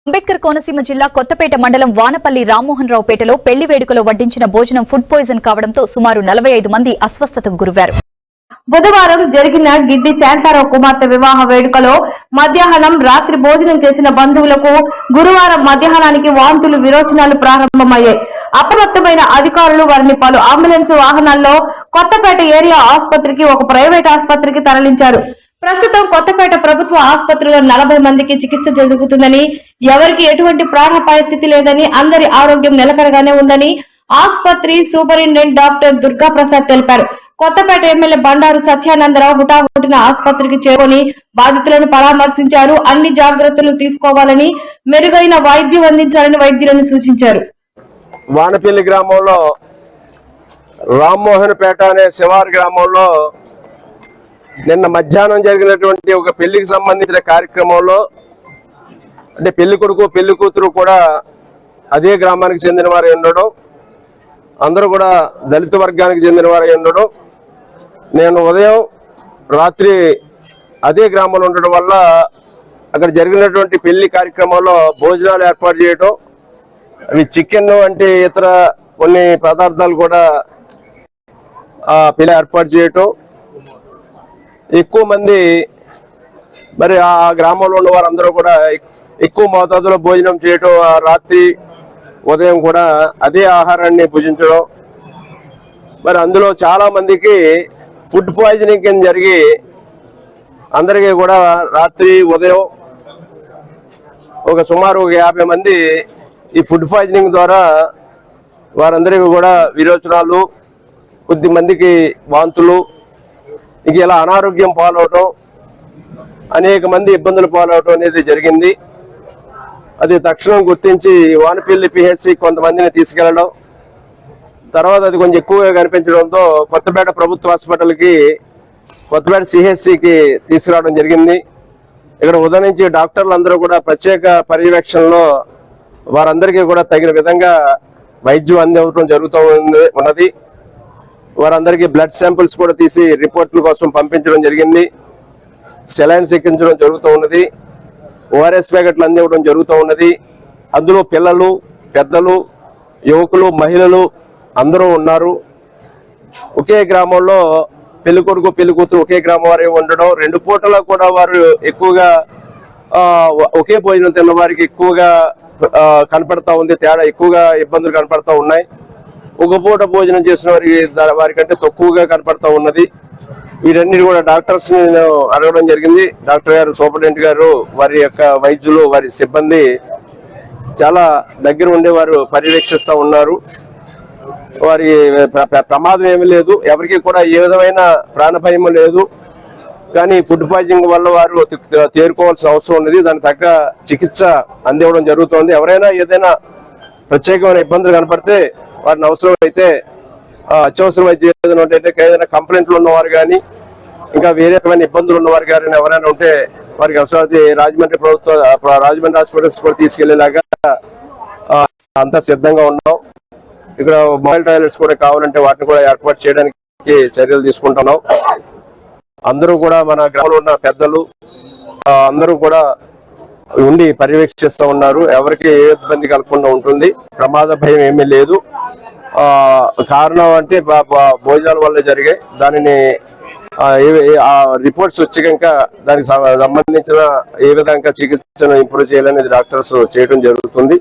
అంబేద్కర్ కోనసీమ జిల్లా కొత్తపేట మండలం వానపల్లి రామ్మోహన్ రావు పేటలో పెళ్లి వేడుకలో వడ్డించిన భోజనం ఫుడ్ పాయిజన్ కావడంతో సుమారు 45 మంది అస్వస్థతకు గురయ్యారు. బుధవారం జరిగిన గిడ్డి శాంతారావు కుమార్తె వివాహ వేడుకలో మధ్యాహ్నం రాత్రి భోజనం చేసిన బంధువులకు గురువారం మధ్యాహ్నానికి వాంతులు విరోచనాలు ప్రారంభమయ్యాయి. అప్రమత్తమైన అధికారులు వారిని పలు అంబులెన్స్ వాహనాల్లో కొత్తపేట ఏరియా ఆసుపత్రికి, ఒక ప్రైవేట్ ఆసుపత్రికి తరలించారు. ప్రస్తుతం కొత్తపేట ప్రభుత్వ ఆసుపత్రిలో 40 మందికి చికిత్స జరుగుతుందని, ఎవరికి ఎటువంటి ప్రాణాపాయ స్థితి లేదని, అందరి ఆరోగ్యం నిలకడగానే ఉందని ఆసుపత్రి సూపరింటెండెంట్ డాక్టర్ దుర్గా ప్రసాద్ తెలిపారు. కొత్తపేట ఎమ్మెల్యే బండారు సత్యానందరావు హుటాహుటిన ఆసుపత్రికి చేరుకొని బాధితులను పరామర్శించారు. అన్ని జాగ్రత్తలు తీసుకోవాలని, మెరుగైన వైద్యం అందించాలని వైద్యులను సూచించారు. వానపల్లి గ్రామంలో రామ్మోహన్ పేట అనే శివారు గ్రామంలో నిన్న మధ్యాహ్నం జరిగినటువంటి ఒక పెళ్లికి సంబంధించిన కార్యక్రమంలో, అంటే పెళ్లి కొడుకు పెళ్లి కూతురు కూడా అదే గ్రామానికి చెందిన వారు ఉండడం, అందరూ కూడా దళిత వర్గానికి చెందిన వారు ఉండడం, నేను ఉదయం రాత్రి అదే గ్రామంలో ఉండడం వల్ల అక్కడ జరిగినటువంటి పెళ్లి కార్యక్రమంలో భోజనాలు ఏర్పాటు చేయడం, అవి చికెన్ వంటి ఇతర కొన్ని పదార్థాలు కూడా పెళ్లి ఏర్పాటు చేయటం, ఎక్కువ మంది మరి ఆ గ్రామంలో ఉన్న వారందరూ కూడా ఎక్కువ మోతాదులో భోజనం చేయటం, రాత్రి ఉదయం కూడా అదే ఆహారాన్ని భుజించడం, మరి అందులో చాలా మందికి ఫుడ్ పాయిజనింగ్ కింద జరిగి అందరికీ కూడా రాత్రి ఉదయం సుమారు 50 మంది ఈ ఫుడ్ పాయిజనింగ్ ద్వారా వారందరికీ కూడా విరోచనాలు, కొద్ది మందికి వాంతులు, ఇక ఇలా అనారోగ్యం పాలవటం, అనేక మంది ఇబ్బందులు పాలవటం అనేది జరిగింది. అది తక్షణం గుర్తించి వానపల్లి పిహెచ్సి కొంతమందిని తీసుకెళ్లడం, తర్వాత అది కొంచెం ఎక్కువగా కనిపించడంతో కొత్తపేట ప్రభుత్వ హాస్పిటల్కి, కొత్తపేట సిహెచ్సికి తీసుకురావడం జరిగింది. ఇక్కడ ఉదయం నుంచి డాక్టర్లు అందరూ కూడా ప్రత్యేక పర్యవేక్షణలో వారందరికీ కూడా తగిన విధంగా వైద్యం అందివ్వడం జరుగుతూ ఉన్నది. వారందరికీ బ్లడ్ శాంపిల్స్ కూడా తీసి రిపోర్ట్ల కోసం పంపించడం జరిగింది. సెలైన్స్ ఎక్కించడం జరుగుతూ ఉన్నది. ఓఆర్ఎస్ ప్యాకెట్లు అందివ్వడం జరుగుతూ ఉన్నది. అందులో పిల్లలు, పెద్దలు, యువకులు, మహిళలు అందరూ ఉన్నారు. ఒకే గ్రామంలో పెళ్లి కొడుకు పెళ్లి కూతురు ఒకే గ్రామం వారే ఉండడం, 2 పూటలా కూడా వారు ఎక్కువగా ఒకే భోజనం తిన్న వారికి ఎక్కువగా కనపడతా ఉంది. తేడా ఎక్కువగా ఇబ్బందులు కనపడతా ఉన్నాయి. ఒక పూట భోజనం చేసిన వారికంటే తక్కువగా కనపడతా ఉన్నది. వీరన్నిటి కూడా డాక్టర్స్ ని నేను అడగడం జరిగింది. డాక్టర్ గారు, సూపరింటెండెంట్ గారు, వారి యొక్క వైద్యులు, వారి సిబ్బంది చాలా దగ్గర ఉండే వారు పర్యవేక్షిస్తూ ఉన్నారు. వారి ప్రమాదం ఏమీ లేదు, ఎవరికి కూడా ఏ విధమైన ప్రాణభయం లేదు. కానీ ఫుడ్ పాయిజనింగ్ వల్ల వారు తేరుకోవాల్సిన అవసరం ఉన్నది. దానికి తగ్గ చికిత్స అందివ్వడం జరుగుతోంది. ఎవరైనా ఏదైనా ప్రత్యేకమైన ఇబ్బందులు కనపడితే వారిని అవసరం అయితే అత్యవసర వైద్యం ఏదైనా కంప్లైంట్లు ఉన్నవారు కానీ, ఇంకా వేరే రకమైన ఇబ్బందులు ఉన్నవారు కానీ ఎవరైనా ఉంటే వారికి అవసరమైతే రాజమండ్రి హాస్పిటల్స్ కూడా తీసుకెళ్లేలాగా అంతా సిద్ధంగా ఉన్నాం. ఇక్కడ మొబైల్ టాయిలెట్స్ కూడా కావాలంటే వాటిని కూడా ఏర్పాటు చేయడానికి చర్యలు తీసుకుంటున్నాం. అందరూ కూడా మన గ్రామంలో ఉన్న పెద్దలు అందరూ కూడా ఉండి పర్యవేక్షిస్తూ ఉన్నారు. ఎవరికి ఏ ఇబ్బంది కలగకుండా ఉంటుంది. ప్రమాద భయం ఏమీ లేదు. కారణం అంటే భోజనాల వల్ల జరిగాయి. దానిని రిపోర్ట్స్ వచ్చి కనుక దానికి సంబంధించిన ఏ విధంగా చికిత్సను ఇంప్రూవ్ చేయాలనేది డాక్టర్స్ చేయడం జరుగుతుంది.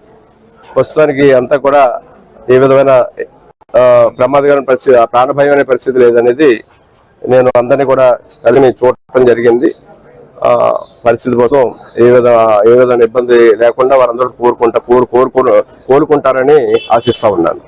ప్రస్తుతానికి అంతా కూడా ఏ విధమైన ప్రమాదకరమైన పరిస్థితి, ప్రాణభయం అనే పరిస్థితి లేదనేది నేను అందరినీ కూడా కలిసి చూడటం జరిగింది. పరిస్థితి కోసం ఏ విధమైన ఇబ్బంది లేకుండా వారందరూ కోలుకుంటారని ఆశిస్తా ఉన్నాను.